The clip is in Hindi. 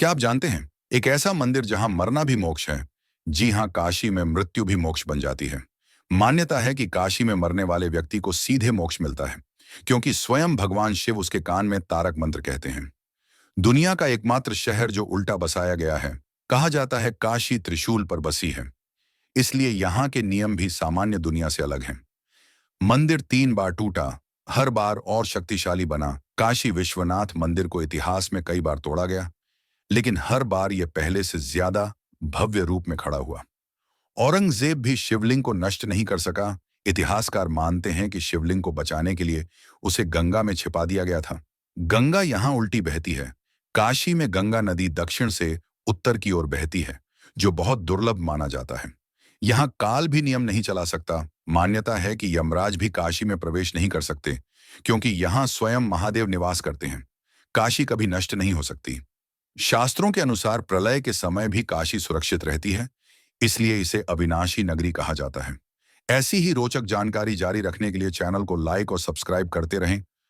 क्या आप जानते हैं, एक ऐसा मंदिर जहां मरना भी मोक्ष है। जी हां, काशी में मृत्यु भी मोक्ष बन जाती है। मान्यता है कि काशी में मरने वाले व्यक्ति को सीधे मोक्ष मिलता है, क्योंकि स्वयं भगवान शिव उसके कान में तारक मंत्र कहते हैं। दुनिया का एकमात्र शहर जो उल्टा बसाया गया है, कहा जाता है काशी त्रिशूल पर बसी है। इसलिए यहाँ के नियम भी सामान्य दुनिया से अलग हैं। मंदिर 3 बार टूटा, हर बार और शक्तिशाली बना। काशी विश्वनाथ मंदिर को इतिहास में कई बार तोड़ा गया, लेकिन हर बार यह पहले से ज्यादा भव्य रूप में खड़ा हुआ। औरंगजेब भी शिवलिंग को नष्ट नहीं कर सका। इतिहासकार मानते हैं कि शिवलिंग को बचाने के लिए उसे गंगा में छिपा दिया गया था। गंगा यहाँ उल्टी बहती है। काशी में गंगा नदी दक्षिण से उत्तर की ओर बहती है, जो बहुत दुर्लभ माना जाता है। यहाँ काल भी नियम नहीं चला सकता। मान्यता है कि यमराज भी काशी में प्रवेश नहीं कर सकते, क्योंकि यहाँ स्वयं महादेव निवास करते हैं। काशी कभी नष्ट नहीं हो सकती। शास्त्रों के अनुसार प्रलय के समय भी काशी सुरक्षित रहती है, इसलिए इसे अविनाशी नगरी कहा जाता है। ऐसी ही रोचक जानकारी जारी रखने के लिए चैनल को लाइक और सब्सक्राइब करते रहें।